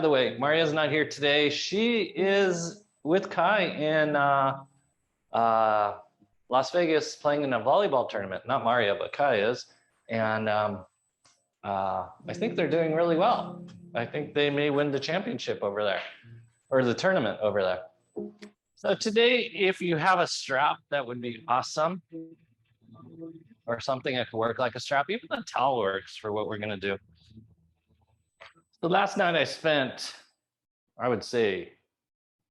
the way, Maria's not here today. She is with Kai in Las Vegas playing in a volleyball tournament. Not Maria, but Kai is. And I think they're doing really well. I think they may win the championship over there, or the tournament over there. So today, if you have a strap, that would be awesome. Or something that could work like a strap. Even a towel works for what we're gonna do. So last night I spent, I would say,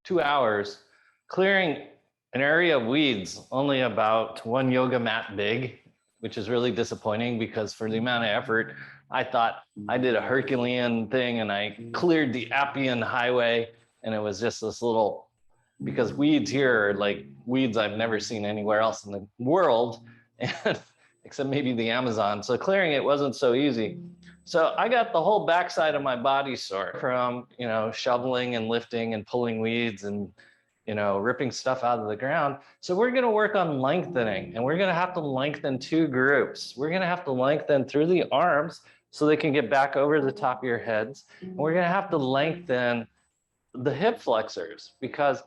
2 hours clearing an area of weeds only about 1 yoga mat big, which is really disappointing because for the amount of effort, I thought I did a Herculean thing and I cleared the Appian Highway, and it was just this little, because weeds here are like weeds I've never seen anywhere else in the world, and except maybe the Amazon. So clearing it wasn't so easy. So I got the whole backside of my body sore from, shoveling and lifting and pulling weeds and, ripping stuff out of the ground. So we're gonna work on lengthening, and we're gonna have to lengthen 2 groups. We're gonna have to lengthen through the arms so they can get back over the top of your heads. And we're gonna have to lengthen the hip flexors, because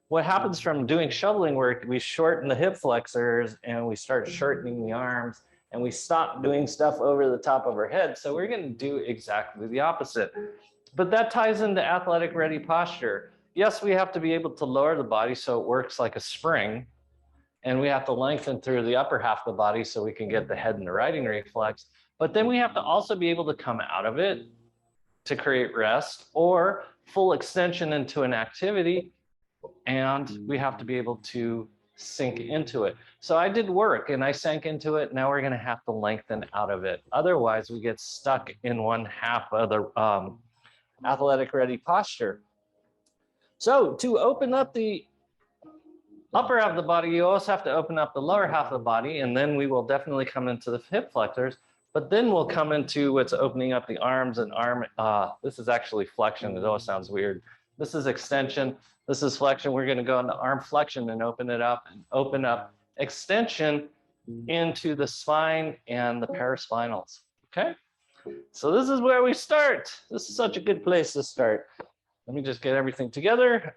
what happens from doing shoveling work, we shorten the hip flexors and we start shortening the arms and we stop doing stuff over the top of our head. So we're going to do exactly the opposite. But that ties into athletic ready posture. Yes, we have to be able to lower the body so it works like a spring. And we have to lengthen through the upper half of the body so we can get the head and the riding reflex. But then we have to also be able to come out of it to create rest or full extension into an activity. And we have to be able to sink into it. So I did work and I sank into it. Now we're going to have to lengthen out of it. Otherwise, we get stuck in one half of the athletic ready posture. So to open up the upper half of the body, you also have to open up the lower half of the body, and then we will definitely come into the hip flexors. But then we'll come into what's opening up the arms and arm. This is actually flexion. It always sounds weird. This is extension. This is flexion. We're going to go into arm flexion and open it up and open up extension into the spine and the paraspinals. Okay. So this is where we start. This is such a good place to start. Let me just get everything together.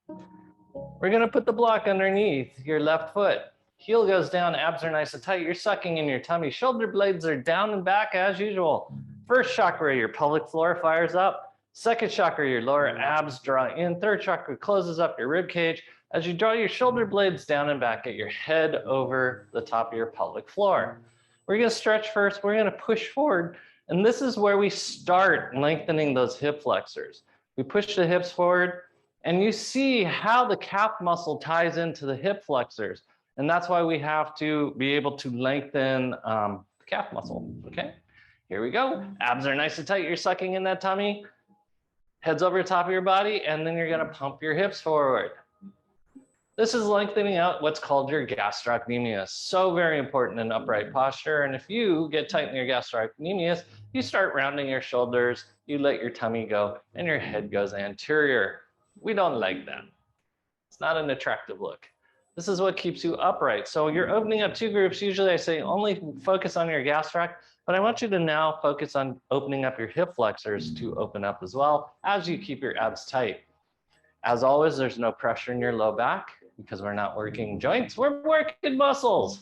We're going to put the block underneath your left foot. Heel goes down, abs are nice and tight. You're sucking in your tummy. Shoulder blades are down and back as usual. First chakra, your pelvic floor fires up. Second chakra, your lower abs draw in. Third chakra closes up your rib cage. As you draw your shoulder blades down and back, get your head over the top of your pelvic floor. We're going to stretch first. We're going to push forward. And this is where we start lengthening those hip flexors. We push the hips forward, and you see how the calf muscle ties into the hip flexors. And that's why we have to be able to lengthen the calf muscle. Okay, here we go. Abs are nice and tight. You're sucking in that tummy. Heads over the top of your body, and then you're going to pump your hips forward. This is lengthening out what's called your gastrocnemius. So very important in upright posture. And if you get tight in your gastrocnemius, you start rounding your shoulders, you let your tummy go, and your head goes anterior. We don't like that. It's not an attractive look. This is what keeps you upright. So you're opening up 2 groups. Usually I say only focus on your gastroc, but I want you to now focus on opening up your hip flexors to open up as well as you keep your abs tight. As always, there's no pressure in your low back because we're not working joints, we're working muscles.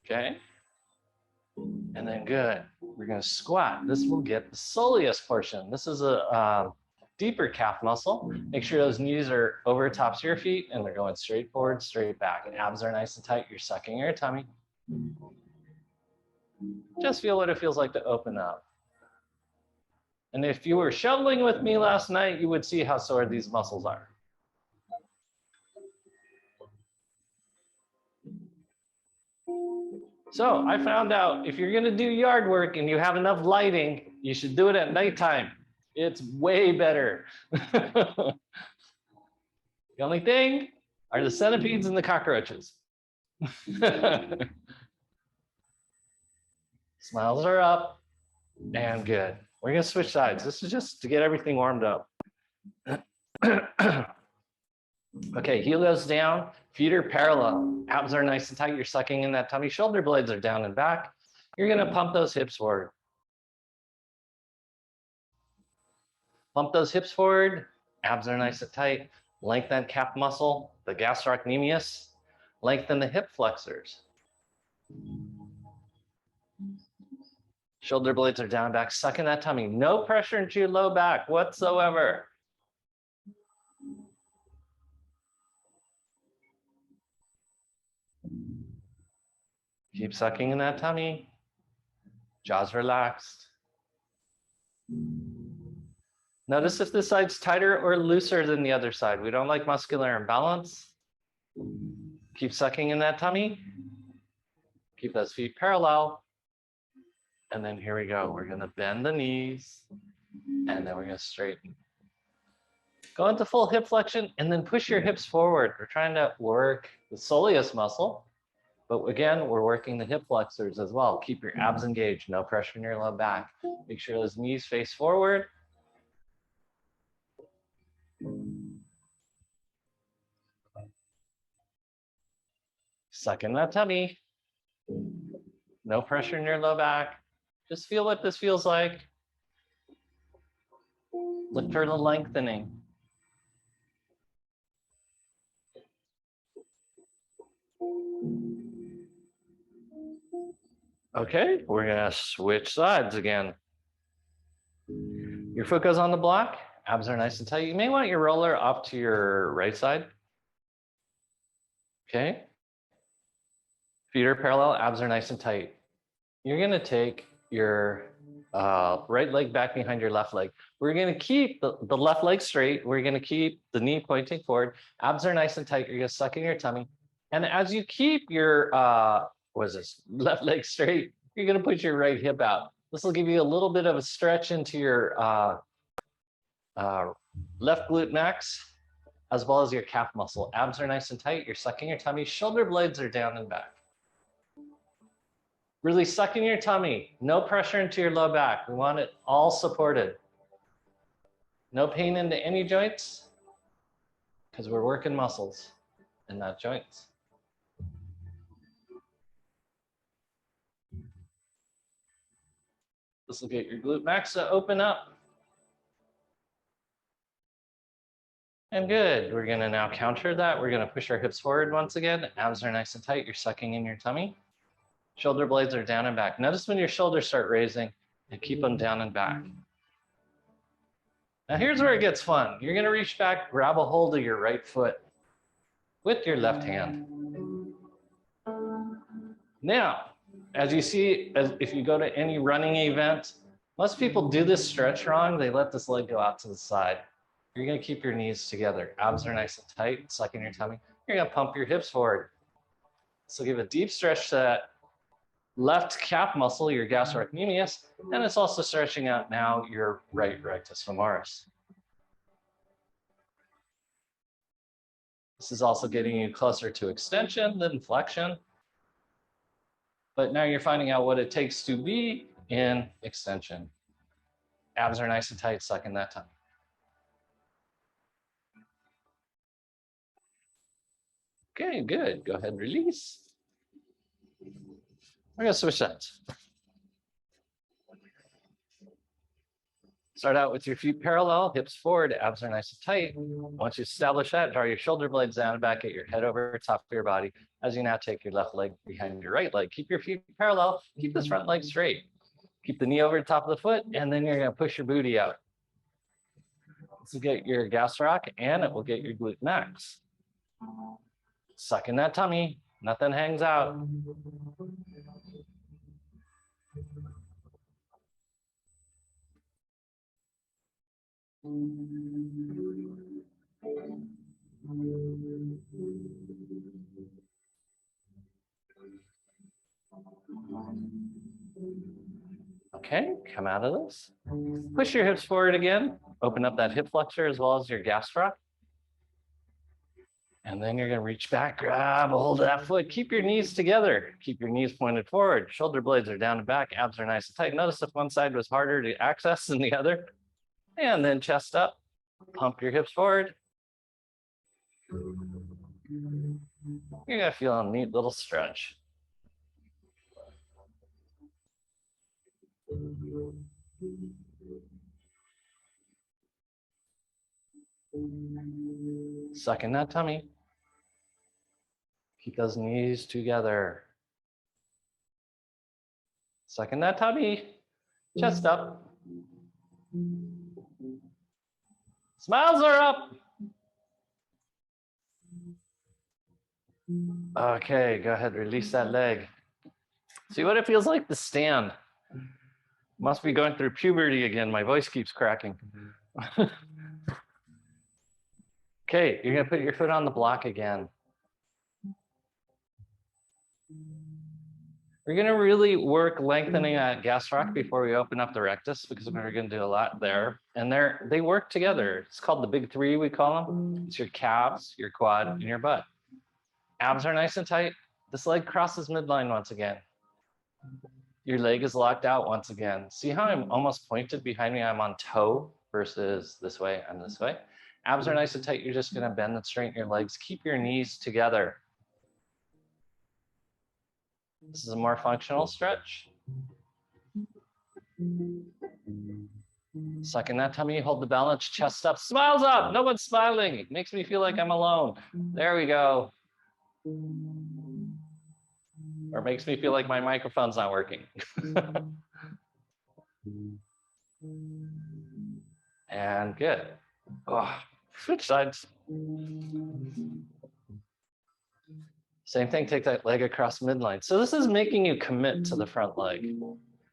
Okay. And then good. We're going to squat. This will get the soleus portion. This is a deeper calf muscle. Make sure those knees are over the tops of your feet and they're going straight forward, straight back. And abs are nice and tight. You're sucking your tummy. Just feel what it feels like to open up. And if you were shoveling with me last night, you would see how sore these muscles are. So I found out if you're going to do yard work and you have enough lighting, you should do it at nighttime. It's way better. The only thing are the centipedes and the cockroaches. Smiles are up and good. We're going to switch sides. This is just to get everything warmed up. Okay, heel goes down, feet are parallel, abs are nice and tight, you're sucking in that tummy, shoulder blades are down and back. You're going to pump those hips forward. Pump those hips forward. Abs are nice and tight. Lengthen that calf muscle, the gastrocnemius. Lengthen the hip flexors. Shoulder blades are down, back, suck in that tummy. No pressure into your low back whatsoever. Keep sucking in that tummy. Jaws relaxed. Notice if this side's tighter or looser than the other side. We don't like muscular imbalance. Keep sucking in that tummy. Keep those feet parallel. And then here we go. We're gonna bend the knees and then we're gonna straighten. Go into full hip flexion and then push your hips forward. We're trying to work the soleus muscle, but again, we're working the hip flexors as well. Keep your abs engaged, no pressure in your low back. Make sure those knees face forward. Suck in that tummy. No pressure in your low back. Just feel what this feels like. Look for the lengthening. Okay, we're gonna switch sides again. Your foot goes on the block, abs are nice and tight. You may want your roller up to your right side. Okay. Feet are parallel, abs are nice and tight. You're gonna take your right leg back behind your left leg. We're gonna keep the left leg straight. We're gonna keep the knee pointing forward. Abs are nice and tight. You're gonna suck in your tummy. And as you keep your, left leg straight, you're gonna put your right hip out. This will give you a little bit of a stretch into your left glute max, as well as your calf muscle. Abs are nice and tight. You're sucking your tummy. Shoulder blades are down and back. Really suck in your tummy. No pressure into your low back. We want it all supported. No pain into any joints, because we're working muscles and not joints. This will get your glute max to open up. And good. We're gonna now counter that. We're gonna push our hips forward once again. Abs are nice and tight. You're sucking in your tummy. Shoulder blades are down and back. Notice when your shoulders start raising and keep them down and back. Now here's where it gets fun. You're gonna reach back, grab a hold of your right foot with your left hand. Now, as you see, if you go to any running event, most people do this stretch wrong. They let this leg go out to the side. You're gonna keep your knees together. Abs are nice and tight, suck in your tummy. You're gonna pump your hips forward. So give a deep stretch to that left calf muscle, your gastrocnemius, and it's also stretching out now your right rectus femoris. This is also getting you closer to extension than flexion. But now you're finding out what it takes to be in extension. Abs are nice and tight, suck in that tummy. Okay, good. Go ahead and release. We're gonna switch sides. Start out with your feet parallel, hips forward, abs are nice and tight. Once you establish that, draw your shoulder blades down and back, get your head over top of your body. As you now take your left leg behind your right leg, keep your feet parallel, keep this front leg straight. Keep the knee over the top of the foot, and then you're gonna push your booty out. This will get your gastroc, and it will get your glute max. Suck in that tummy, nothing hangs out. Okay, come out of this. Push your hips forward again. Open up that hip flexor as well as your gastroc. And then you're gonna reach back, grab a hold of that foot. Keep your knees together. Keep your knees pointed forward. Shoulder blades are down and back. Abs are nice and tight. Notice if one side was harder to access than the other. And then chest up. Pump your hips forward. You're gonna feel a neat little stretch. Suck in that tummy. Keep those knees together. Suck in that tummy. Chest up. Smiles are up. Okay, go ahead, release that leg. See what it feels like to stand. Must be going through puberty again. My voice keeps cracking. Okay, you're gonna put your foot on the block again. We're gonna really work lengthening that gastroc before we open up the rectus because we're gonna do a lot there. And they work together. It's called the big three, we call them. It's your calves, your quad, and your butt. Abs are nice and tight. This leg crosses midline once again. Your leg is locked out once again. See how I'm almost pointed behind me? I'm on toe versus this way and this way. Abs are nice and tight. You're just gonna bend and straighten your legs. Keep your knees together. This is a more functional stretch. Suck in that tummy, hold the balance, chest up, smiles up. No one's smiling. It makes me feel like I'm alone. There we go. Or makes me feel like my microphone's not working. And good. Oh, switch sides. Same thing, take that leg across midline. So this is making you commit to the front leg,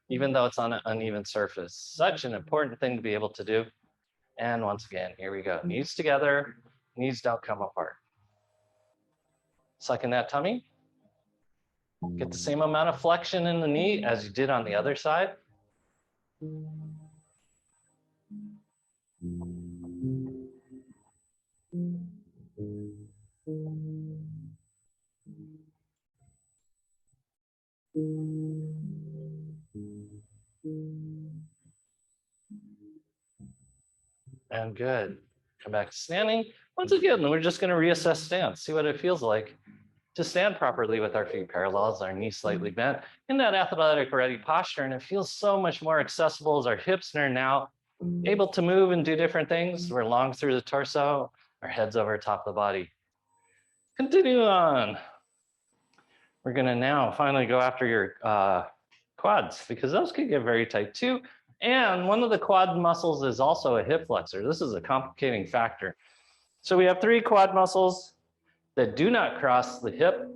even though it's on an uneven surface. Such an important thing to be able to do. And once again, here we go. Knees together, knees don't come apart. Suck in that tummy. Get the same amount of flexion in the knee as you did on the other side. And good. Come back to standing. Once again, we're just going to reassess stance, see what it feels like to stand properly with our feet parallel, our knees slightly bent in that athletic ready posture. And it feels so much more accessible as our hips are now able to move and do different things. We're long through the torso, our head's over top of the body. Continue on. We're going to now finally go after your quads because those can get very tight too. And one of the quad muscles is also a hip flexor. This is a complicating factor. So we have three quad muscles that do not cross the hip.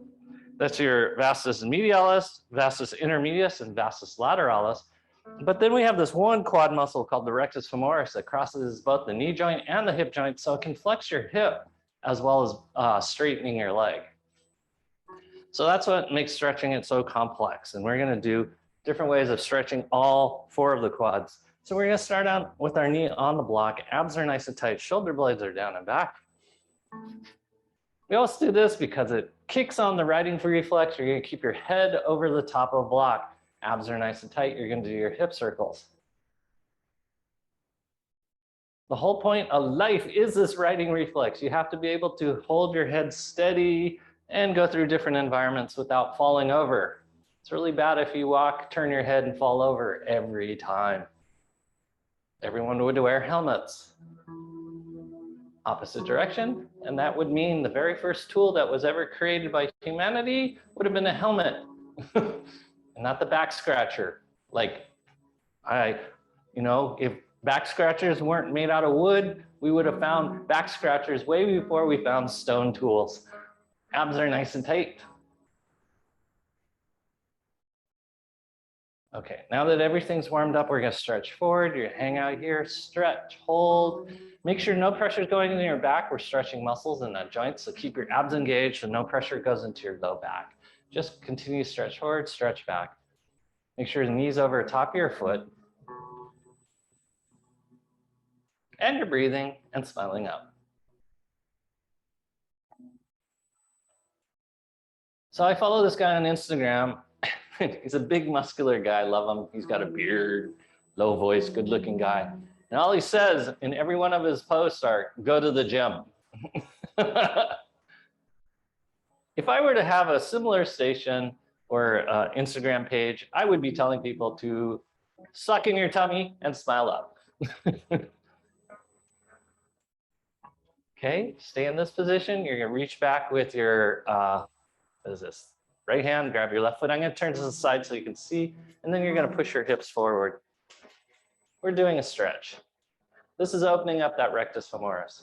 That's your vastus medialis, vastus intermedius, and vastus lateralis. But then we have this one quad muscle called the rectus femoris that crosses both the knee joint and the hip joint, so it can flex your hip as well as straightening your leg. So that's what makes stretching it so complex. And we're gonna do different ways of stretching all four of the quads. So we're gonna start out with our knee on the block. Abs are nice and tight, shoulder blades are down and back. We always do this because it kicks on the riding reflex. You're gonna keep your head over the top of the block. Abs are nice and tight. You're gonna do your hip circles. The whole point of life is this riding reflex. You have to be able to hold your head steady and go through different environments without falling over. It's really bad if you walk, turn your head and fall over every time. Everyone would wear helmets. Opposite direction, and that would mean the very first tool that was ever created by humanity would have been a helmet, and not the back scratcher. Like, if back scratchers weren't made out of wood, we would have found back scratchers way before we found stone tools. Abs are nice and tight. Okay, now that everything's warmed up, we're gonna stretch forward. You hang out here, stretch, hold. Make sure no pressure is going into your back. We're stretching muscles in that joint, so keep your abs engaged so no pressure goes into your low back. Just continue to stretch forward, stretch back. Make sure the knees over top of your foot. And you're breathing and smiling up. So I follow this guy on Instagram. He's a big muscular guy, love him. He's got a beard, low voice, good looking guy. And all he says in every one of his posts are, go to the gym. If I were to have a similar station or Instagram page, I would be telling people to suck in your tummy and smile up. Okay, stay in this position. You're gonna reach back with your, what is this? Right hand, grab your left foot. I'm gonna turn to the side so you can see, and then you're gonna push your hips forward. We're doing a stretch. This is opening up that rectus femoris.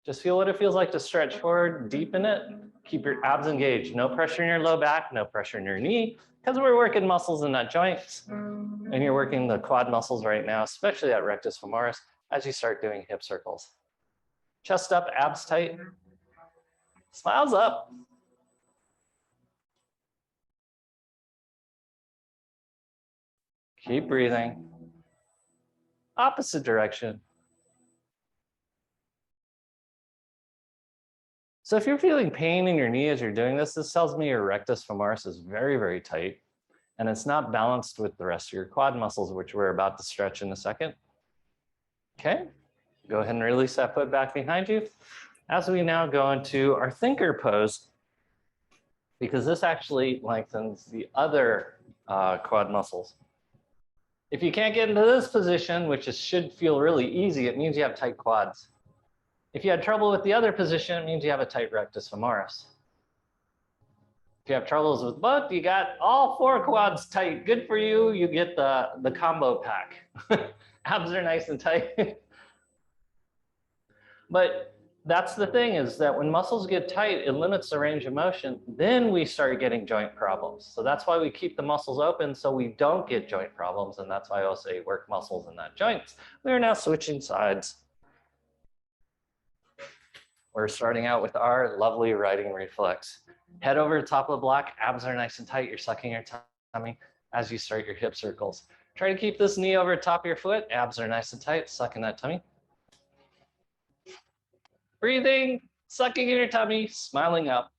Just feel what it feels like to stretch forward, deepen it, keep your abs engaged. No pressure in your low back, no pressure in your knee, because we're working muscles in that joints. And you're working the quad muscles right now, especially that rectus femoris, as you start doing hip circles. Chest up, abs tight. Smiles up. Keep breathing. Opposite direction. So if you're feeling pain in your knee as you're doing this, this tells me your rectus femoris is very, very tight, and it's not balanced with the rest of your quad muscles, which we're about to stretch in a second. Okay, go ahead and release that foot back behind you. As we now go into our thinker pose, because this actually lengthens the other quad muscles. If you can't get into this position, which should feel really easy, it means you have tight quads. If you had trouble with the other position, it means you have a tight rectus femoris. If you have troubles with both, you got all 4 quads tight. Good for you. You get the combo pack. Abs are nice and tight. But that's the thing, is that when muscles get tight, it limits the range of motion. Then we start getting joint problems. So that's why we keep the muscles open so we don't get joint problems. And that's why I also say work muscles in that joints. We are now switching sides. We're starting out with our lovely riding reflex. Head over the top of the block, abs are nice and tight. You're sucking your tummy as you start your hip circles. Try to keep this knee over the top of your foot. Abs are nice and tight, sucking that tummy. Breathing, sucking in your tummy, smiling up.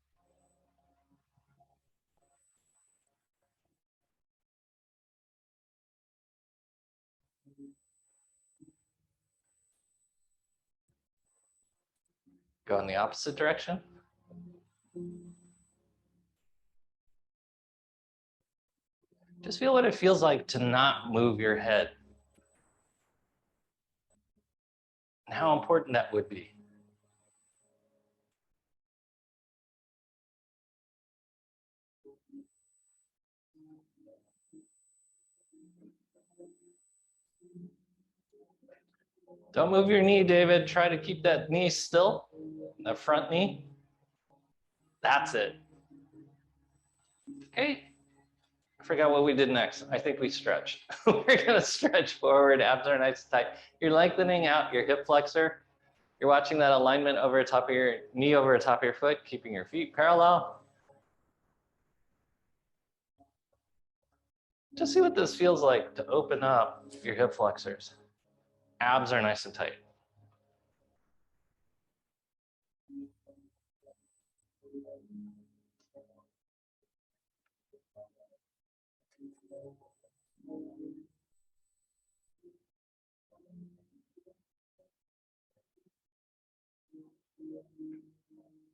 Go in the opposite direction. Just feel what it feels like to not move your head. And how important that would be. Don't move your knee, David. Try to keep that knee still, the front knee. That's it. Okay. I forgot what we did next. I think we stretched. We're gonna stretch forward, abs are nice and tight. You're lengthening out your hip flexor. You're watching that alignment over the top of your knee, over the top of your foot, keeping your feet parallel. Just see what this feels like to open up your hip flexors. Abs are nice and tight.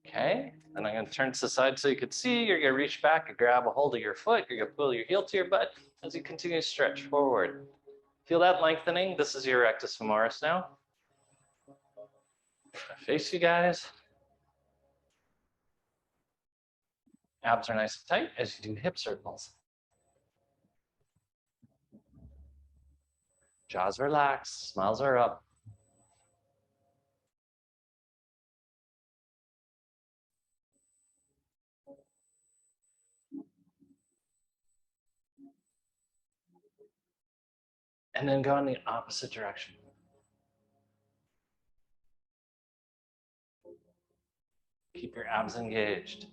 Okay, and I'm gonna turn to the side so you can see. You're gonna reach back and grab a hold of your foot. You're gonna pull your heel to your butt as you continue to stretch forward. Feel that lengthening? This is your rectus femoris now. Face you guys. Abs are nice and tight as you do hip circles. Jaws relaxed, smiles are up. And then go in the opposite direction. Keep your abs engaged.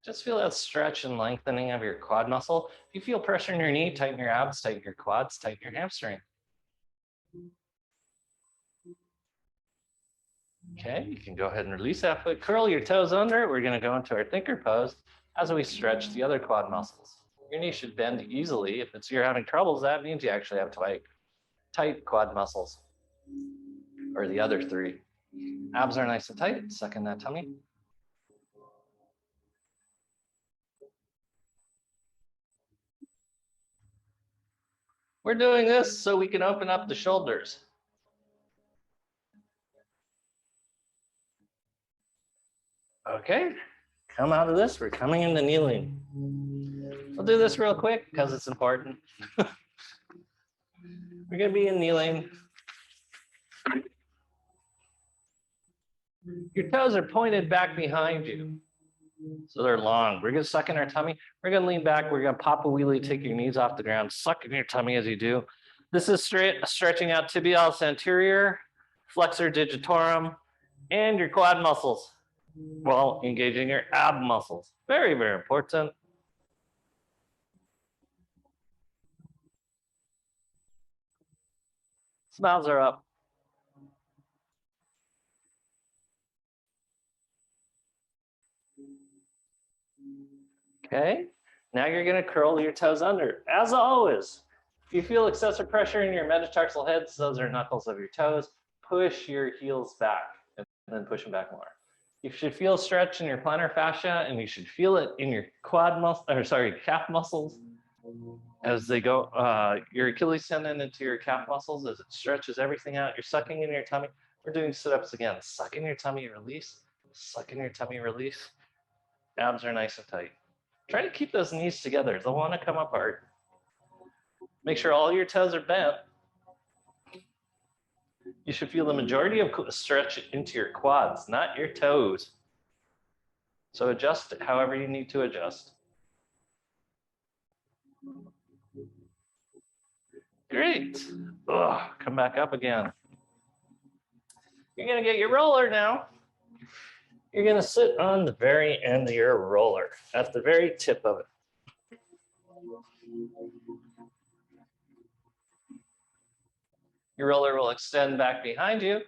Just feel that stretch and lengthening of your quad muscle. If you feel pressure in your knee, tighten your abs, tighten your quads, tighten your hamstring. Okay, you can go ahead and release that foot, curl your toes under. We're gonna go into our thinker pose as we stretch the other quad muscles. Your knee should bend easily. If you're having troubles, that means you actually have tight quad muscles, or the other 3. Abs are nice and tight, suck in that tummy. We're doing this so we can open up the shoulders. Okay, come out of this. We're coming into kneeling. We'll do this real quick because it's important. We're going to be in kneeling. Your toes are pointed back behind you. So they're long. We're going to suck in our tummy. We're going to lean back. We're going to pop a wheelie, take your knees off the ground, suck in your tummy as you do. This is stretching out tibialis anterior, flexor digitorum, and your quad muscles while engaging your ab muscles. Very, very important. Smiles are up. Okay, now you're going to curl your toes under. As always, if you feel excessive pressure in your metatarsal heads, those are knuckles of your toes, push your heels back and then push them back more. You should feel stretch in your plantar fascia, and you should feel it in your quad muscle, or sorry, calf muscles as they go, your Achilles tendon into your calf muscles as it stretches everything out. You're sucking in your tummy. We're doing sit-ups again. Suck in your tummy, release. Suck in your tummy, release. Abs are nice and tight. Try to keep those knees together. They'll want to come apart. Make sure all your toes are bent. You should feel the majority of stretch into your quads, not your toes. So adjust it however you need to adjust. Great. Ugh, come back up again. You're going to get your roller now. You're going to sit on the very end of your roller, at the very tip of it. Your roller will extend back behind you.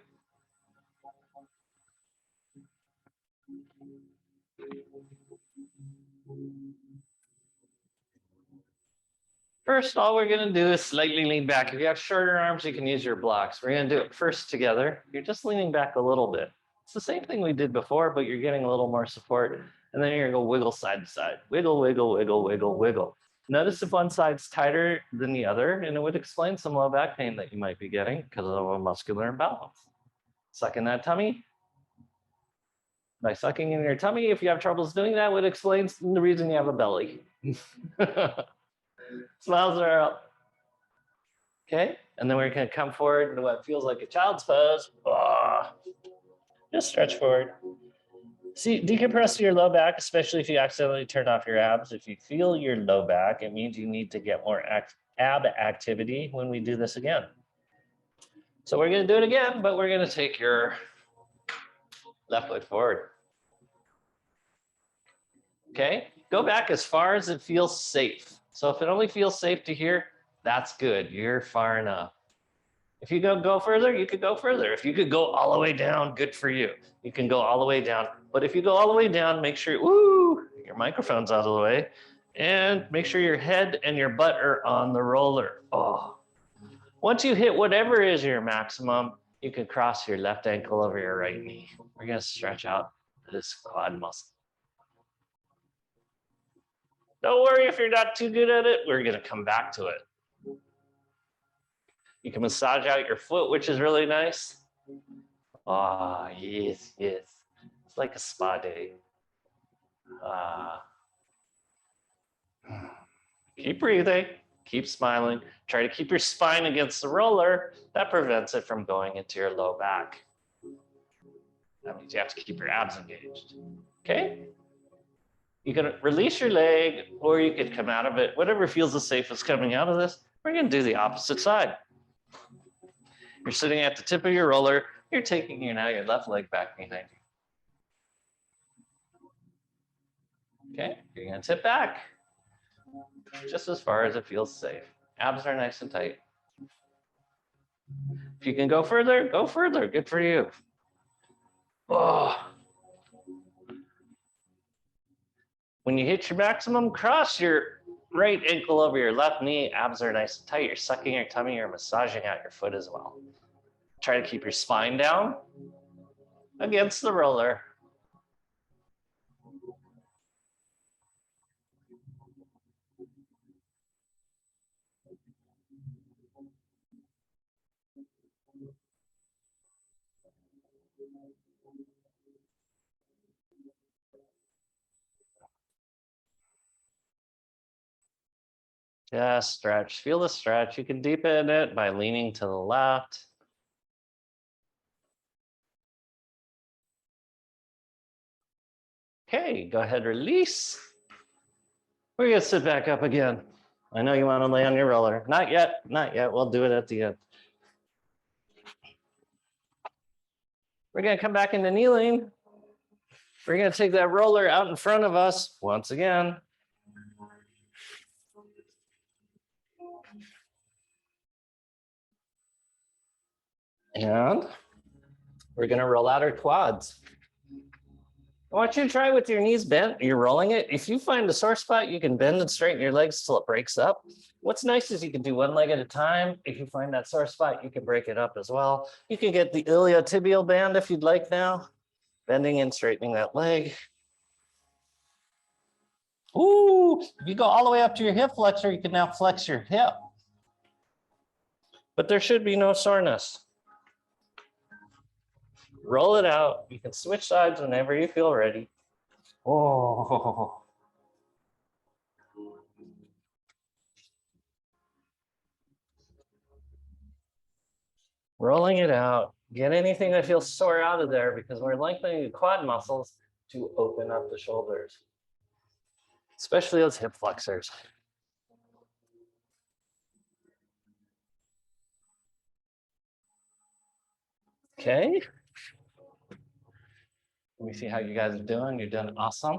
First, all we're going to do is slightly lean back. If you have shorter arms, you can use your blocks. We're going to do it first together. You're just leaning back a little bit. It's the same thing we did before, but you're getting a little more support. And then you're going to go wiggle side to side. Wiggle, wiggle, wiggle, wiggle, wiggle. Notice if one side's tighter than the other, and it would explain some low back pain that you might be getting because of a muscular imbalance. Suck in that tummy. By sucking in your tummy, if you have troubles doing that, would explain the reason you have a belly. Smiles are up. Okay, and then we're going to come forward into what feels like a child's pose. Just stretch forward. See, decompress your low back, especially if you accidentally turn off your abs. If you feel your low back, it means you need to get more ab activity when we do this again. So we're going to do it again, but we're going to take your left foot forward. Okay, go back as far as it feels safe. So if it only feels safe to here, that's good. You're far enough. If you go further, you could go further. If you could go all the way down, good for you. You can go all the way down. But if you go all the way down, make sure, your microphone's out of the way. And make sure your head and your butt are on the roller. Once you hit whatever is your maximum, you can cross your left ankle over your right knee. We're going to stretch out this quad muscle. Don't worry if you're not too good at it. We're going to come back to it. You can massage out your foot, which is really nice. Yes, yes. It's like a spa day. Keep breathing. Keep smiling. Try to keep your spine against the roller. That prevents it from going into your low back. That means you have to keep your abs engaged. Okay? You can release your leg, or you could come out of it. Whatever feels the safest coming out of this. We're going to do the opposite side. You're sitting at the tip of your roller. You're taking your left leg back behind you. Okay, you're going to tip back just as far as it feels safe. Abs are nice and tight. If you can go further, go further. Good for you. When you hit your maximum, cross your right ankle over your left knee. Abs are nice and tight. You're sucking your tummy. You're massaging out your foot as well. Try to keep your spine down against the roller. Yeah, stretch. Feel the stretch. You can deepen it by leaning to the left. Okay, go ahead, release. We're gonna sit back up again. I know you want to lay on your roller. Not yet, not yet. We'll do it at the end. We're gonna come back into kneeling. We're gonna take that roller out in front of us once again. And we're gonna roll out our quads. I want you to try with your knees bent. You're rolling it. If you find a sore spot, you can bend and straighten your legs till it breaks up. What's nice is you can do one leg at a time. If you find that sore spot, you can break it up as well. You can get the iliotibial band if you'd like now. Bending and straightening that leg. Ooh, if you go all the way up to your hip flexor, you can now flex your hip. But there should be no soreness. Roll it out. You can switch sides whenever you feel ready. Oh. Rolling it out. Get anything that feels sore out of there because we're lengthening the quad muscles to open up the shoulders, especially those hip flexors. Okay. Let me see how you guys are doing. You're doing awesome.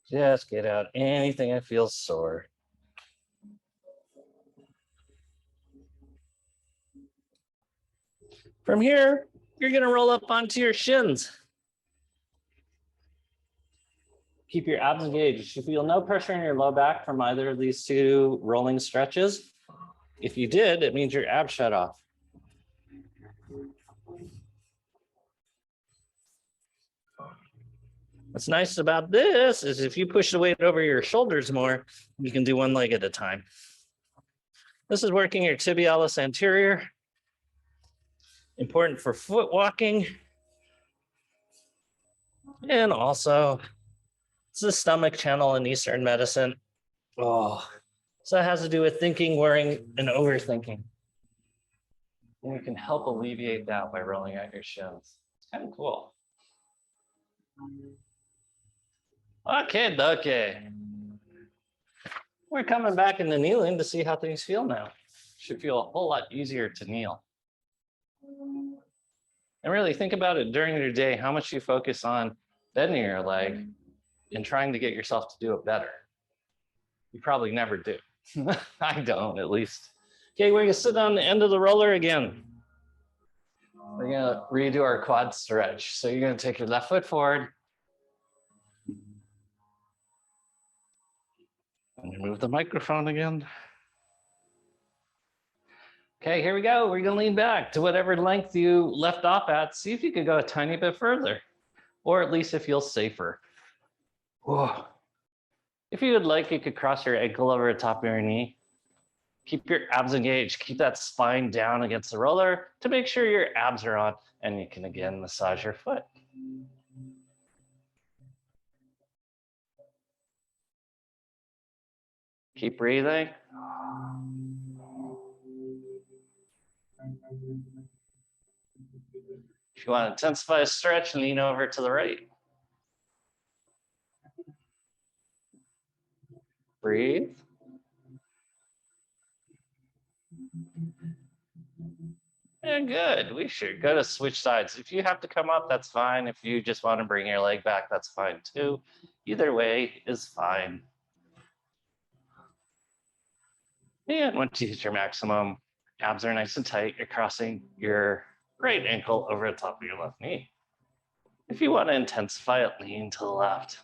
Just get out anything that feels sore. From here, you're going to roll up onto your shins. Keep your abs engaged. You feel no pressure in your low back from either of these two rolling stretches. If you did, it means your abs shut off. What's nice about this is if you push the weight over your shoulders more, you can do one leg at a time. This is working your tibialis anterior. Important for foot walking. And also, it's the stomach channel in Eastern medicine. Oh, so it has to do with thinking, worrying, and overthinking. And you can help alleviate that by rolling out your shins. It's kind of cool. Okay. We're coming back into kneeling to see how things feel now. Should feel a whole lot easier to kneel. And really think about it during your day, how much you focus on bending your leg and trying to get yourself to do it better. You probably never do. I don't, at least. Okay, we're gonna sit on the end of the roller again. We're gonna redo our quad stretch. So you're gonna take your left foot forward. And move the microphone again. Okay, here we go. We're gonna lean back to whatever length you left off at. See if you could go a tiny bit further, or at least it feels safer. Whoa. If you would like, you could cross your ankle over the top of your knee. Keep your abs engaged. Keep that spine down against the roller to make sure your abs are on, and you can again massage your foot. Keep breathing. If you want to intensify a stretch, lean over to the right. Breathe. And good. We should go to switch sides. If you have to come up, that's fine. If you just want to bring your leg back, that's fine too. Either way is fine. And once you hit your maximum, abs are nice and tight. You're crossing your right ankle over the top of your left knee. If you want to intensify it, lean to the left.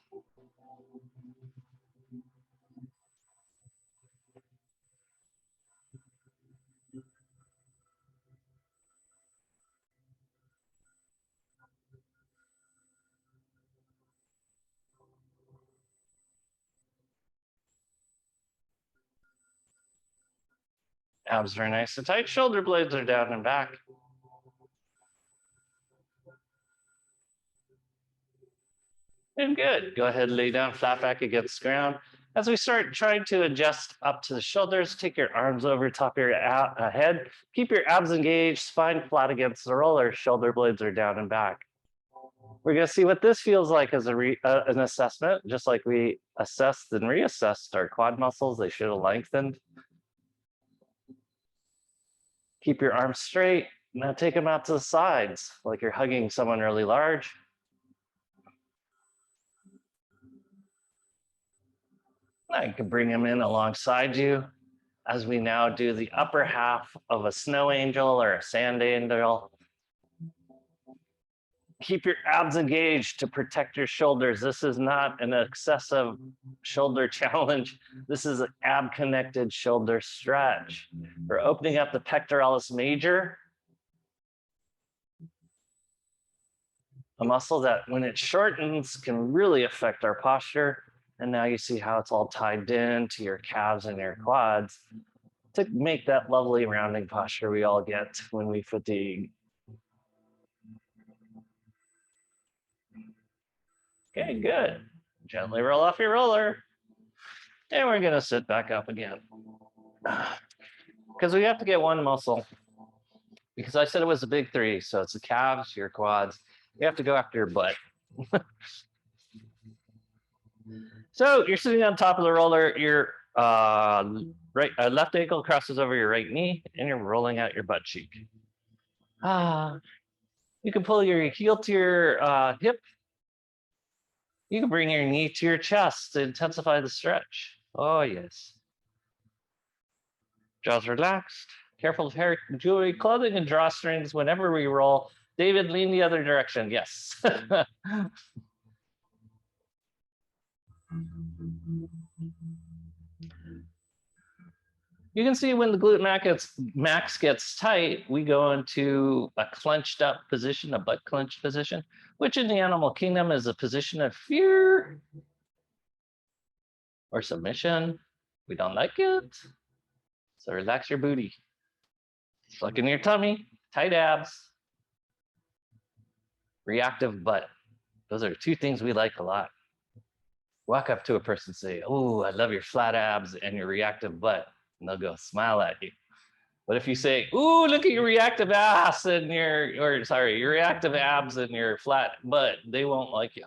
Abs are nice and tight. Shoulder blades are down and back. And good. Go ahead and lay down flat back against the ground. As we start trying to adjust up to the shoulders, take your arms over top of your head. Keep your abs engaged, spine flat against the roller, shoulder blades are down and back. We're going to see what this feels like as an assessment, just like we assessed and reassessed our quad muscles. They should have lengthened. Keep your arms straight. Now take them out to the sides, like you're hugging someone really large. Now you can bring them in alongside you as we now do the upper half of a snow angel or a sand angel. Keep your abs engaged to protect your shoulders. This is not an excessive shoulder challenge. This is an ab connected shoulder stretch. We're opening up the pectoralis major, a muscle that when it shortens can really affect our posture. And now you see how it's all tied in to your calves and your quads to make that lovely rounding posture we all get when we fatigue. Okay, good. Gently roll off your roller. And we're gonna sit back up again. Because we have to get one muscle. Because I said it was a big three, so it's the calves, your quads. You have to go after your butt. So you're sitting on top of the roller, your left ankle crosses over your right knee, and you're rolling out your butt cheek. You can pull your heel to your hip. You can bring your knee to your chest to intensify the stretch. Oh, yes. Jaws relaxed. Careful of hair, jewelry, clothing, and drawstrings whenever we roll. David, lean the other direction. Yes. You can see when the glute max gets tight, we go into a clenched up position, a butt clenched position, which in the animal kingdom is a position of fear or submission. We don't like it. So relax your booty. Suck in your tummy, tight abs, reactive butt. Those are two things we like a lot. Walk up to a person and say, "Oh, I love your flat abs and your reactive butt." And they'll go smile at you. But if you say, "Ooh, look at your reactive ass and your reactive abs and your flat butt," they won't like you.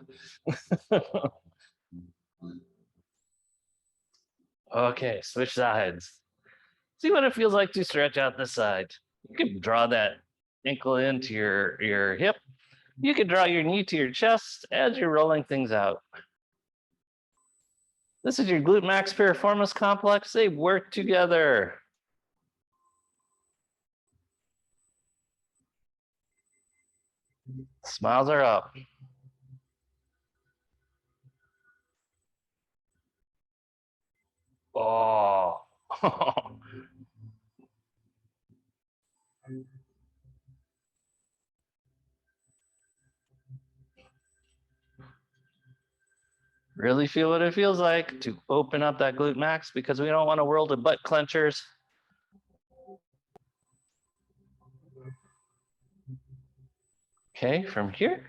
Okay, switch sides. See what it feels like to stretch out the side. You can draw that ankle into your hip. You can draw your knee to your chest as you're rolling things out. This is your glute max piriformis complex. They work together. Smiles are up. Oh. Really feel what it feels like to open up that glute max, because we don't want a world of butt clenchers. Okay, from here,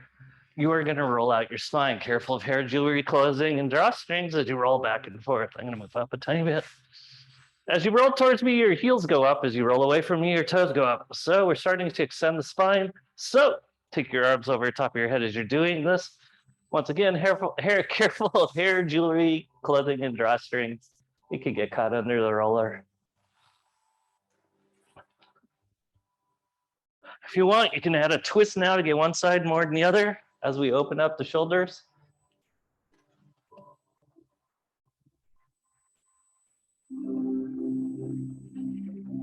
you are going to roll out your spine. Careful of hair, jewelry, clothing, and drawstrings as you roll back and forth. I'm going to move up a tiny bit. As you roll towards me, your heels go up. As you roll away from me, your toes go up. So we're starting to extend the spine. So take your arms over the top of your head as you're doing this. Once again, careful of hair, jewelry, clothing, and drawstrings. You could get caught under the roller. If you want, you can add a twist now to get one side more than the other as we open up the shoulders.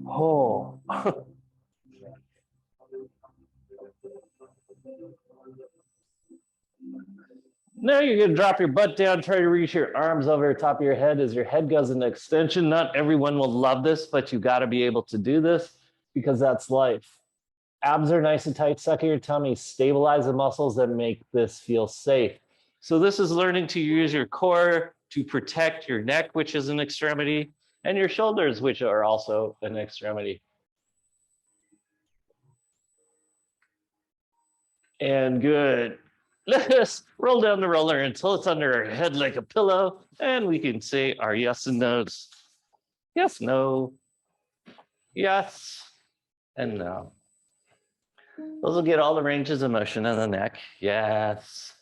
Oh. Now you're going to drop your butt down, try to reach your arms over the top of your head as your head goes into extension. Not everyone will love this, but you got to be able to do this because that's life. Abs are nice and tight, suck in your tummy, stabilize the muscles that make this feel safe. So this is learning to use your core to protect your neck, which is an extremity, and your shoulders, which are also an extremity. And good. Let us roll down the roller until it's under our head like a pillow, and we can say our yes and no's. Yes, no, yes, and no. Those will get all the ranges of motion in the neck. Yes,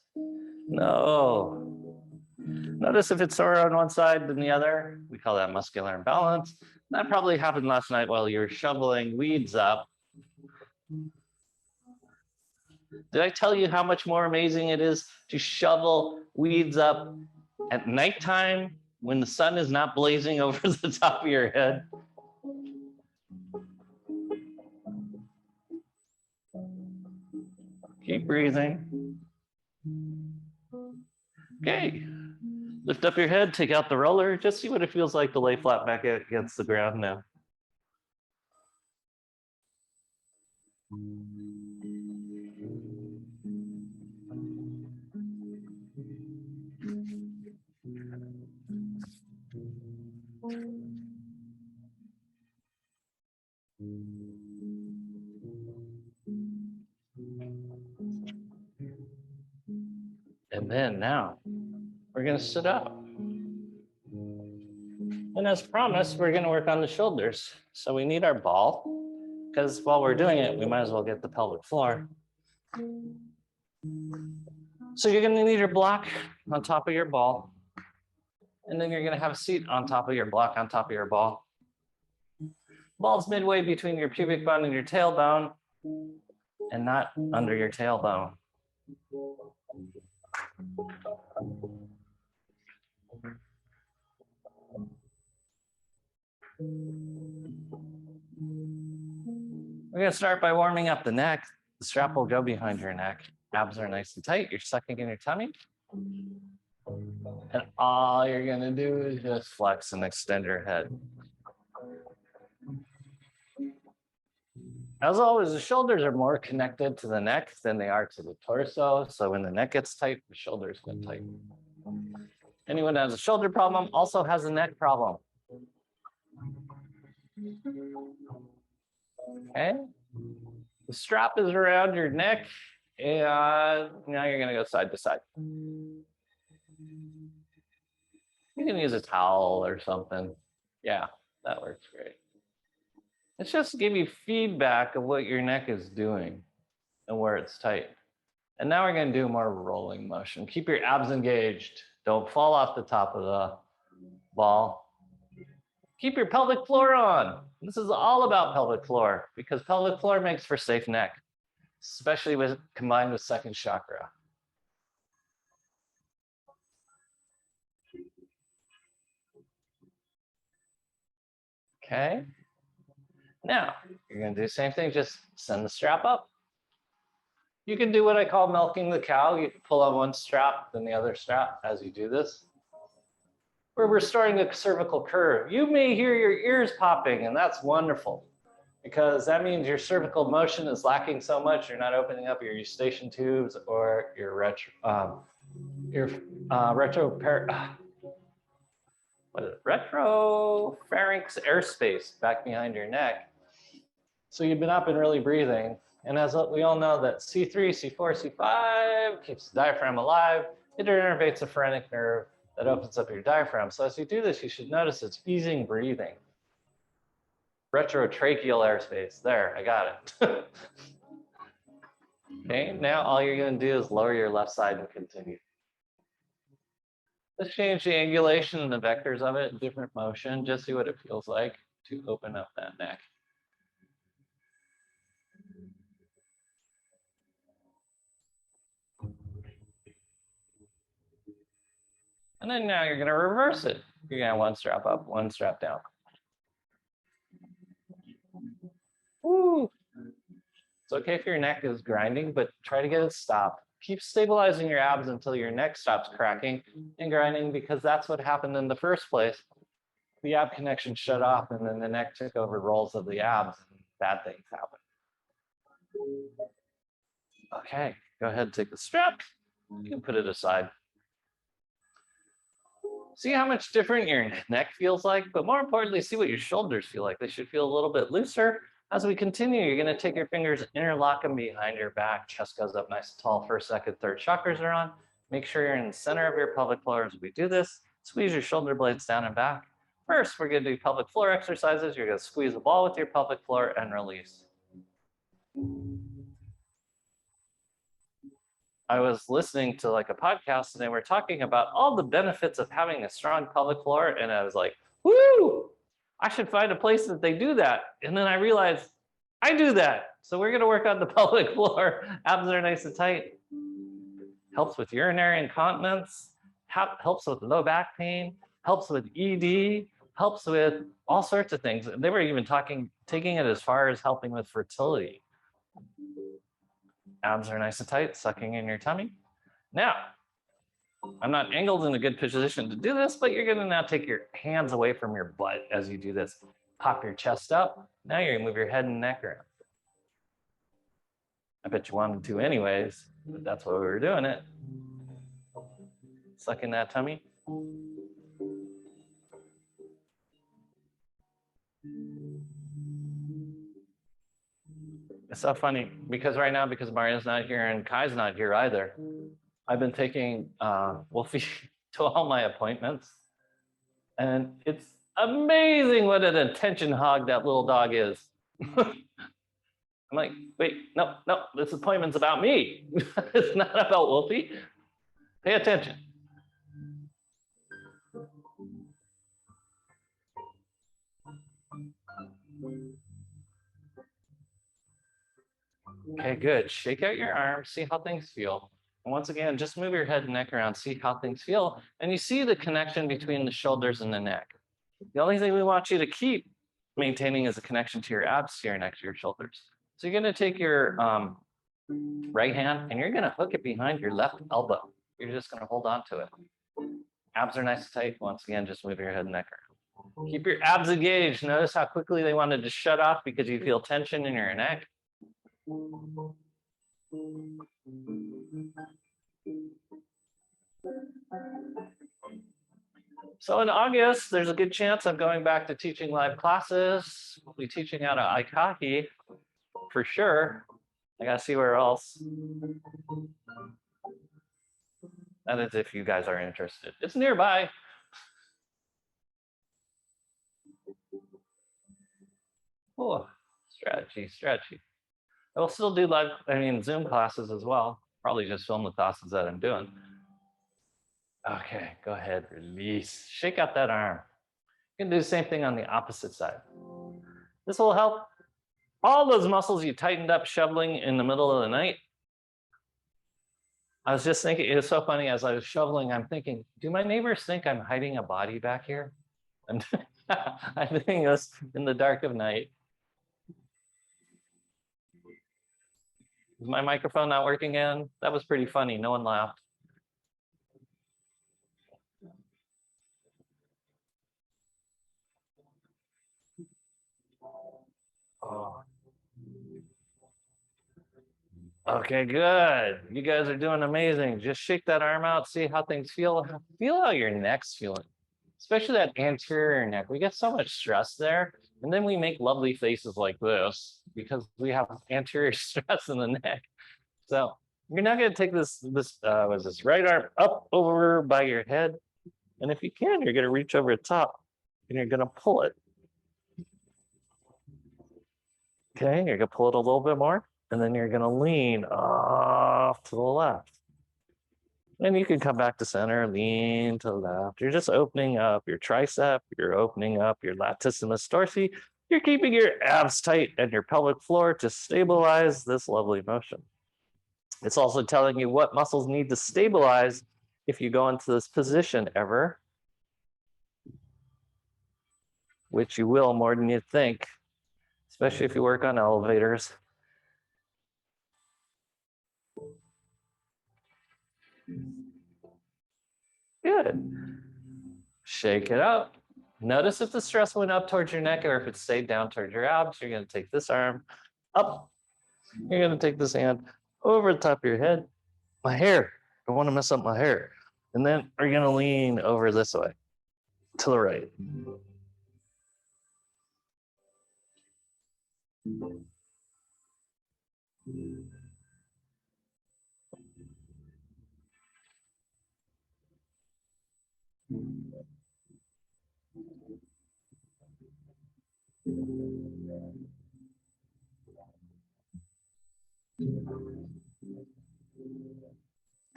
no. Notice if it's sore on one side than the other. We call that muscular imbalance. That probably happened last night while you were shoveling weeds up. Did I tell you how much more amazing it is to shovel weeds up at nighttime when the sun is not blazing over the top of your head? Keep breathing. Okay. Lift up your head, take out the roller, just see what it feels like to lay flat back against the ground now. And then now, we're going to sit up. And as promised, we're going to work on the shoulders. So we need our ball, because while we're doing it, we might as well get the pelvic floor. So you're going to need your block on top of your ball. And then you're going to have a seat on top of your block on top of your ball. Ball's midway between your pubic bone and your tailbone, and not under your tailbone. We're going to start by warming up the neck. The strap will go behind your neck. Abs are nice and tight. You're sucking in your tummy. And all you're going to do is just flex and extend your head. As always, the shoulders are more connected to the neck than they are to the torso. So when the neck gets tight, the shoulders get tight. Anyone who has a shoulder problem also has a neck problem. Okay. The strap is around your neck, and now you're going to go side to side. You can use a towel or something. Yeah, that works great. It's just to give you feedback of what your neck is doing and where it's tight. And now we're going to do more rolling motion. Keep your abs engaged. Don't fall off the top of the ball. Keep your pelvic floor on. This is all about pelvic floor because pelvic floor makes for safe neck, especially combined with second chakra. Okay. Now, you're going to do the same thing, just send the strap up. You can do what I call milking the cow. You can pull on one strap, then the other strap as you do this. We're restoring the cervical curve. You may hear your ears popping, and that's wonderful because that means your cervical motion is lacking so much, you're not opening up your eustachian tubes or your retropharynx airspace back behind your neck. So you've been up and really breathing. And as we all know that C3, C4, C5 keeps the diaphragm alive. It innervates the phrenic nerve that opens up your diaphragm. So as you do this, you should notice it's easing breathing. Retrotracheal airspace. There, I got it. Okay, now all you're going to do is lower your left side and continue. Let's change the angulation and the vectors of it, different motion, just see what it feels like to open up that neck. And then now you're going to reverse it. You're going to have one strap up, one strap down. Woo. It's okay if your neck is grinding, but try to get it stopped. Keep stabilizing your abs until your neck stops cracking and grinding because that's what happened in the first place. The ab connection shut off and then the neck took over roles of the abs and bad things happen. Okay, go ahead and take the strap. You can put it aside. See how much different your neck feels like, but more importantly, see what your shoulders feel like. They should feel a little bit looser As we continue, you're going to take your fingers, interlock them behind your back. Chest goes up nice and tall. First, second, third chakras are on. Make sure you're in the center of your pelvic floor as we do this. Squeeze your shoulder blades down and back. First, we're going to do pelvic floor exercises. You're going to squeeze the ball with your pelvic floor and release. I was listening to like a podcast and they were talking about all the benefits of having a strong pelvic floor. And I was like, woo, I should find a place that they do that. And then I realized I do that. So we're going to work on the pelvic floor. Abs are nice and tight. Helps with urinary incontinence, helps with low back pain, helps with ED, helps with all sorts of things. They were even taking it as far as helping with fertility. Abs are nice and tight, sucking in your tummy. Now, I'm not angled in a good position to do this, but you're gonna now take your hands away from your butt as you do this. Pop your chest up. Now you're gonna move your head and neck around. I bet you wanted to anyways, but that's why we were doing it. Sucking that tummy. It's so funny because right now, because Maria's not here and Kai's not here either, I've been taking Wolfie to all my appointments. And it's amazing what an attention hog that little dog is. I'm like, wait, no, this appointment's about me. It's not about Wolfie. Pay attention. Okay, good. Shake out your arms, see how things feel. And once again, just move your head and neck around, see how things feel. And you see the connection between the shoulders and the neck. The only thing we want you to keep maintaining is a connection to your abs, to your neck, to your shoulders. So you're gonna take your right hand and you're gonna hook it behind your left elbow. You're just gonna hold on to it. Abs are nice and tight. Once again, just move your head and neck around. Keep your abs engaged. Notice how quickly they wanted to shut off because you feel tension in your neck. So in August, there's a good chance I'm going back to teaching live classes. We'll be teaching out of Aikahi for sure. I gotta see where else. That is if you guys are interested. It's nearby. Oh, strategy. I will still do Zoom classes as well. Probably just film the classes that I'm doing. Okay, go ahead, release. Shake out that arm. You can do the same thing on the opposite side. This will help all those muscles you tightened up shoveling in the middle of the night. I was just thinking, it was so funny as I was shoveling, I'm thinking, do my neighbors think I'm hiding a body back here? I'm doing this in the dark of night. Is my microphone not working again? That was pretty funny. No one laughed. Oh. Okay, good. You guys are doing amazing. Just shake that arm out, see how things feel. Feel how your neck's feeling, especially that anterior neck. We get so much stress there, and then we make lovely faces like this because we have anterior stress in the neck. So you're not going to take this right arm up over by your head, and if you can, you're going to reach over the top, and you're going to pull it. Okay, you're going to pull it a little bit more. And then you're going to lean off to the left. And you can come back to center, lean to the left. You're just opening up your tricep. You're opening up your latissimus dorsi. You're keeping your abs tight and your pelvic floor to stabilize this lovely motion. It's also telling you what muscles need to stabilize if you go into this position ever, which you will more than you think, especially if you work on elevators. Good. Shake it up. Notice if the stress went up towards your neck or if it stayed down towards your abs. You're going to take this arm up. You're going to take this hand over the top of your head. My hair. I don't want to mess up my hair. And then we're going to lean over this way to the right.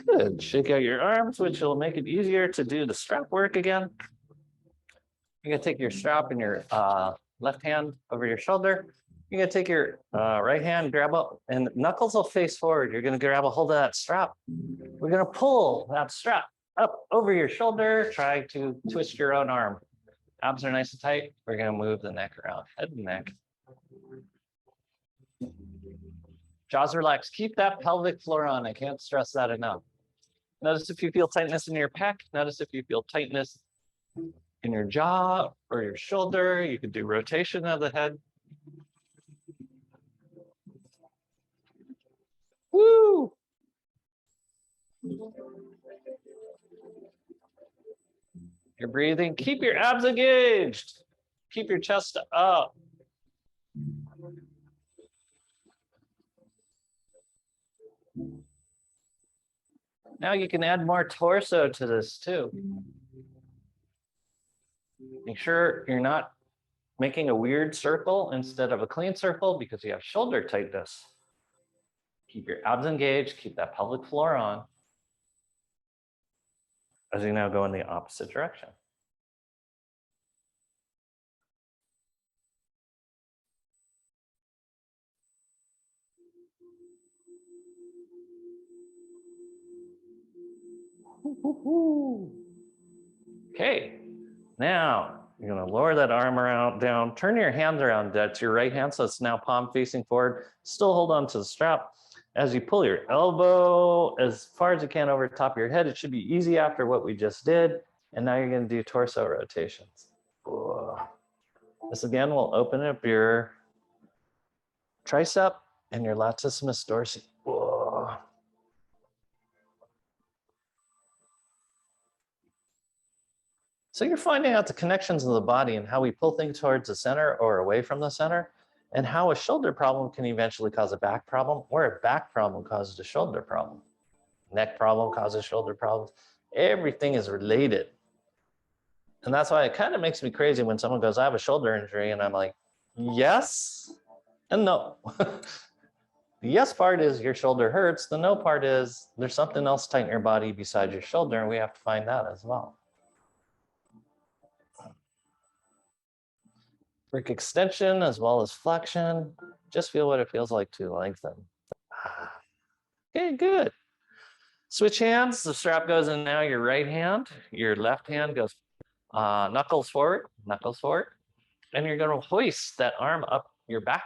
Good. Shake out your arms, which will make it easier to do the strap work again. You're gonna take your strap in your left hand over your shoulder. You're gonna take your right hand, grab up, and knuckles will face forward. You're gonna grab a hold of that strap. We're gonna pull that strap up over your shoulder. Try to twist your own arm. Abs are nice and tight. We're gonna move the neck around, head and neck. Jaws relaxed. Keep that pelvic floor on. I can't stress that enough. Notice if you feel tightness in your pec. Notice if you feel tightness in your jaw or your shoulder. You can do rotation of the head. Woo! You're breathing. Keep your abs engaged. Keep your chest up. Now you can add more torso to this too. Make sure you're not making a weird circle instead of a clean circle because you have shoulder tightness. Keep your abs engaged, keep that pelvic floor on as you now go in the opposite direction. Okay, now you're gonna lower that arm around down, turn your hands around, that's your right hand, so it's now palm facing forward. Still hold on to the strap. As you pull your elbow as far as you can over the top of your head, it should be easy after what we just did. And now you're gonna do torso rotations. This again will open up your tricep and your latissimus dorsi. So you're finding out the connections of the body and how we pull things towards the center or away from the center, and how a shoulder problem can eventually cause a back problem, or a back problem causes a shoulder problem. Neck problem causes shoulder problems. Everything is related. And that's why it kind of makes me crazy when someone goes, I have a shoulder injury, and I'm like, yes and no. The yes part is your shoulder hurts. The no part is there's something else tight in your body besides your shoulder, and we have to find that as well. Brick extension as well as flexion. Just feel what it feels like to lengthen. Okay, good. Switch hands. The strap goes in now your right hand. Your left hand goes knuckles forward, and you're going to hoist that arm up your back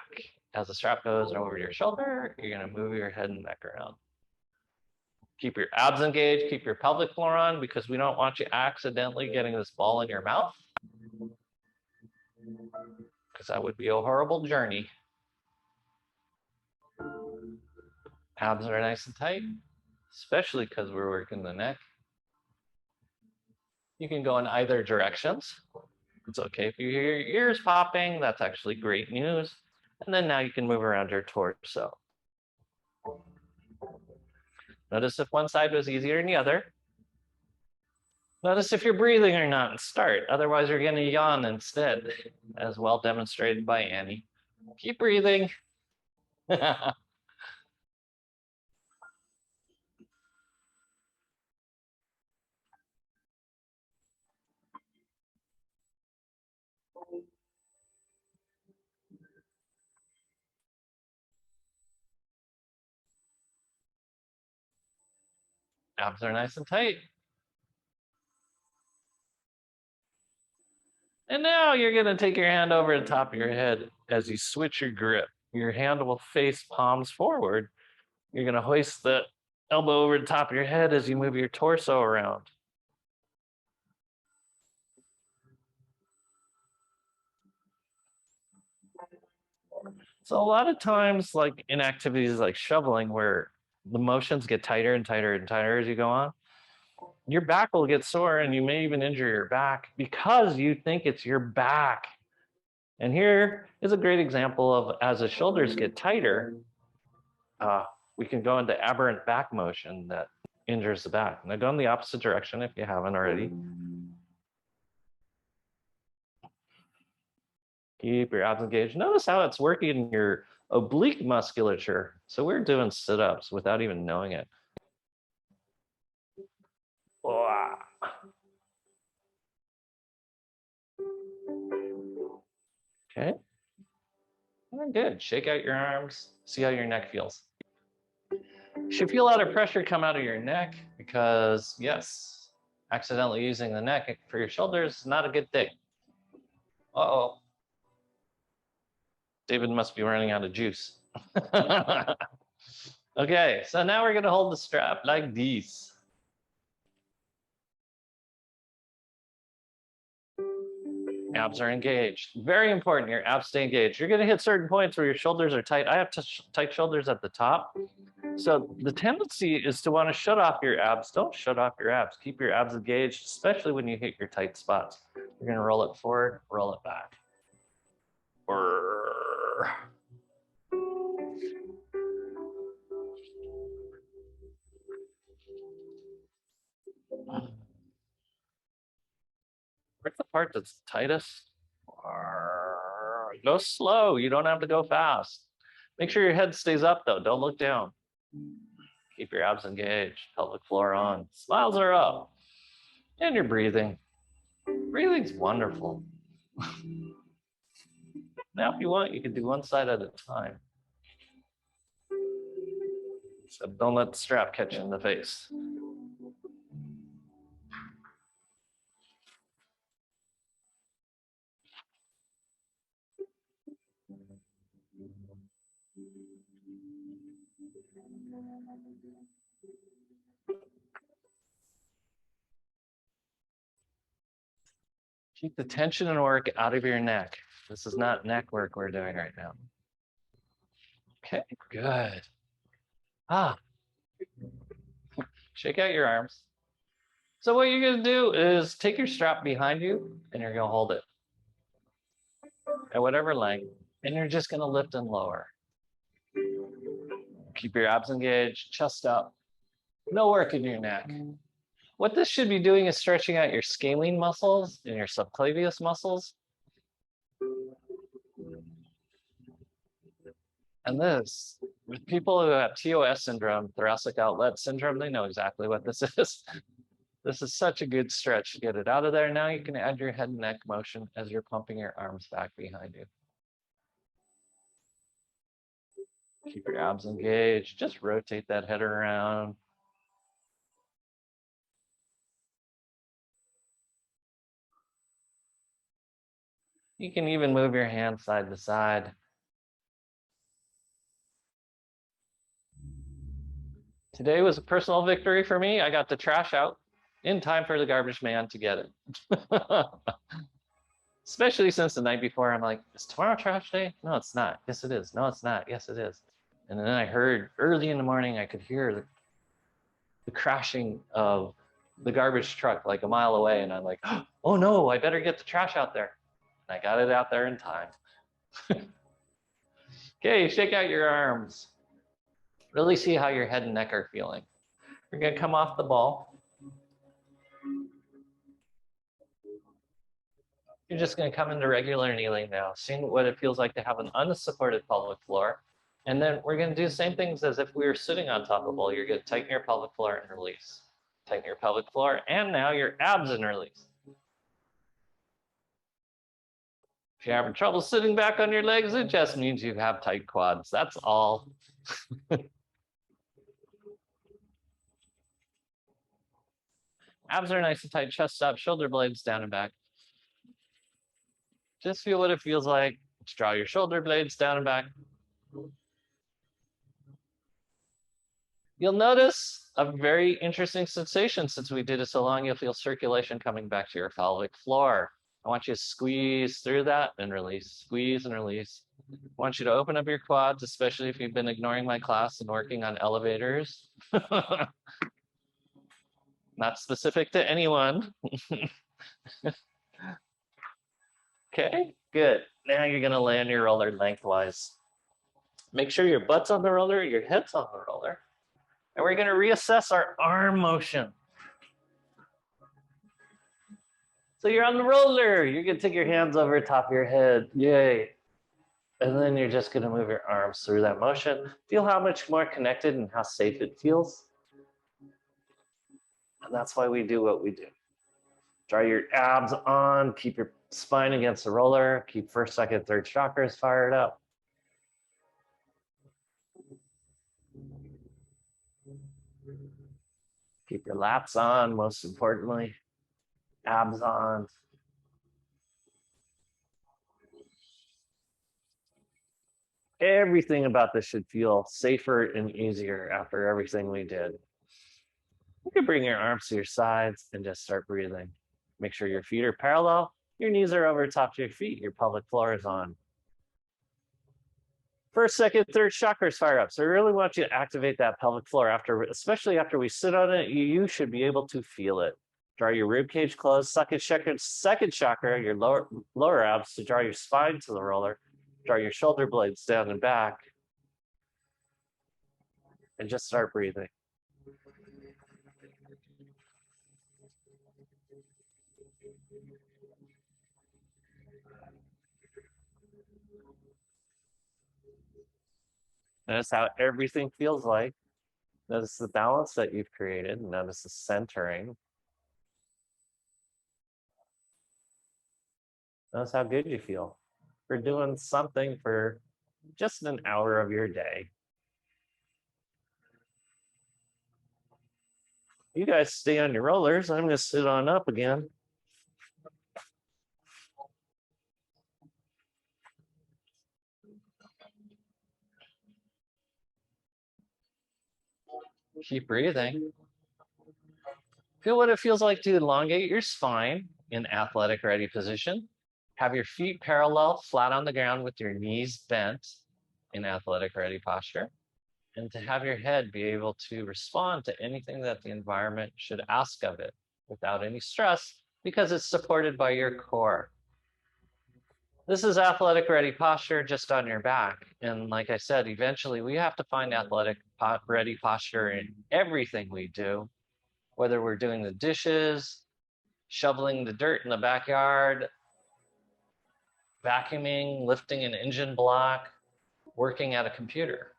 as the strap goes over your shoulder. You're going to move your head and neck around. Keep your abs engaged, keep your pelvic floor on, because we don't want you accidentally getting this ball in your mouth, because that would be a horrible journey. Abs are nice and tight, especially because we're working the neck. You can go in either directions. It's okay if you hear your ears popping. That's actually great news. And then now you can move around your torso. Notice if one side was easier than the other. Notice if you're breathing or not and start. Otherwise, you're going to yawn instead, as well demonstrated by Annie. Keep breathing. Abs are nice and tight. And now you're going to take your hand over the top of your head as you switch your grip. Your hand will face palms forward. You're going to hoist the elbow over the top of your head as you move your torso around. So a lot of times, like in activities like shoveling, where the motions get tighter and tighter and tighter as you go on, your back will get sore and you may even injure your back because you think it's your back. And here is a great example of as the shoulders get tighter, we can go into aberrant back motion that injures the back. Now go in the opposite direction if you haven't already. Keep your abs engaged. Notice how it's working your oblique musculature. So we're doing sit-ups without even knowing it. Okay. Good. Shake out your arms. See how your neck feels. You should feel a lot of pressure come out of your neck because, yes, accidentally using the neck for your shoulders is not a good thing. Uh-oh. David must be running out of juice. Okay, so now we're going to hold the strap like this. Abs are engaged. Very important, your abs stay engaged. You're going to hit certain points where your shoulders are tight. I have tight shoulders at the top. So the tendency is to want to shut off your abs. Don't shut off your abs. Keep your abs engaged, especially when you hit your tight spots. You're going to roll it forward, roll it back. Where's the part that's tightest? Go slow. You don't have to go fast. Make sure your head stays up, though. Don't look down. Keep your abs engaged. Pelvic floor on. Smiles are up. And you're breathing. Breathing's wonderful. Now, if you want, you can do one side at a time. So don't let the strap catch you in the face. Keep the tension and work out of your neck. This is not neck work we're doing right now. Okay, good. Shake out your arms. So what you're gonna do is take your strap behind you and you're gonna hold it at whatever length, and you're just gonna lift and lower. Keep your abs engaged, chest up, no work in your neck. What this should be doing is stretching out your scalene muscles and your subclavius muscles. And this, with people who have TOS syndrome, thoracic outlet syndrome, they know exactly what this is. This is such a good stretch to get it out of there. Now you can add your head and neck motion as you're pumping your arms back behind you. Keep your abs engaged. Just rotate that head around. You can even move your hands side to side. Today was a personal victory for me. I got the trash out in time for the garbage man to get it. Especially since the night before, I'm like, is tomorrow trash day? No, it's not. Yes, it is. No, it's not. Yes, it is. And then I heard early in the morning, I could hear the crashing of the garbage truck like a mile away. And I'm like, oh no, I better get the trash out there. And I got it out there in time. Okay, shake out your arms. Really see how your head and neck are feeling. You're gonna come off the ball. You're just gonna come into regular kneeling now, seeing what it feels like to have an unsupported pelvic floor. And then we're gonna do the same things as if we were sitting on top of the ball. You're gonna tighten your pelvic floor and release. Tighten your pelvic floor, and now your abs and release. If you're having trouble sitting back on your legs, it just means you have tight quads. That's all. Abs are nice and tight, chest up, shoulder blades down and back. Just feel what it feels like. Just draw your shoulder blades down and back. You'll notice a very interesting sensation since we did it so long. You'll feel circulation coming back to your pelvic floor. I want you to squeeze through that and release, squeeze and release. I want you to open up your quads, especially if you've been ignoring my class and working on elevators. Not specific to anyone. Okay, good. Now you're gonna lay on your roller lengthwise. Make sure your butt's on the roller, your head's on the roller. And we're gonna reassess our arm motion. So you're on the roller. You're gonna take your hands over top of your head. Yay. And then you're just gonna move your arms through that motion. Feel how much more connected and how safe it feels. And that's why we do what we do. Draw your abs on, keep your spine against the roller, keep first, second, third chakras fired up. Keep your lats on, most importantly, abs on. Everything about this should feel safer and easier after everything we did. You can bring your arms to your sides and just start breathing. Make sure your feet are parallel. Your knees are over top of your feet. Your pelvic floor is on. First, second, third chakras fire up. So I really want you to activate that pelvic floor after, especially after we sit on it. You should be able to feel it. Draw your rib cage closed. Second chakra, your lower abs to draw your spine to the roller. Draw your shoulder blades down and back. And just start breathing. Notice how everything feels like. Notice the balance that you've created. Notice the centering. Notice how good you feel for doing something for just an hour of your day. You guys stay on your rollers. I'm going to sit on up again. Keep breathing. Feel what it feels like to elongate your spine in athletic ready position. Have your feet parallel, flat on the ground with your knees bent in athletic ready posture. And to have your head be able to respond to anything that the environment should ask of it without any stress because it's supported by your core. This is athletic ready posture just on your back. And like I said, eventually we have to find athletic ready posture in everything we do, whether we're doing the dishes, shoveling the dirt in the backyard, vacuuming, lifting an engine block, working at a computer.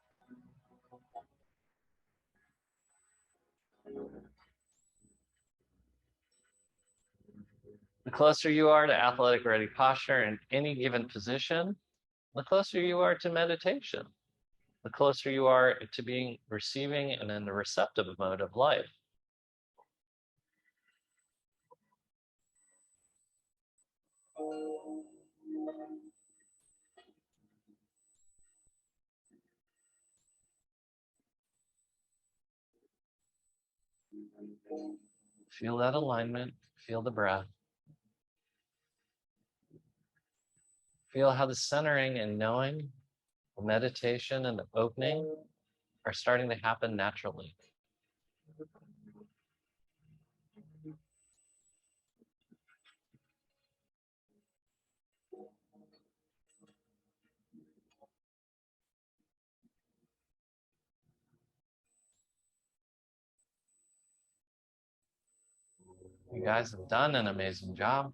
The closer you are to athletic ready posture in any given position, the closer you are to meditation, the closer you are to being receiving and in the receptive mode of life. Feel that alignment, feel the breath. Feel how the centering and knowing, the meditation and the opening are starting to happen naturally. You guys have done an amazing job.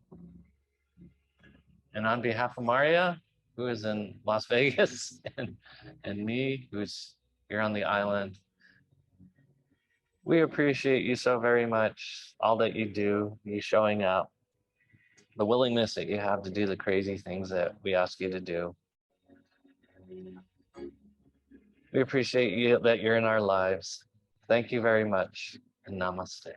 And on behalf of Maria, who is in Las Vegas, and me, who's here on the island, we appreciate you so very much, all that you do, you showing up, the willingness that you have to do the crazy things that we ask you to do. We appreciate you that you're in our lives. Thank you very much, and namaste.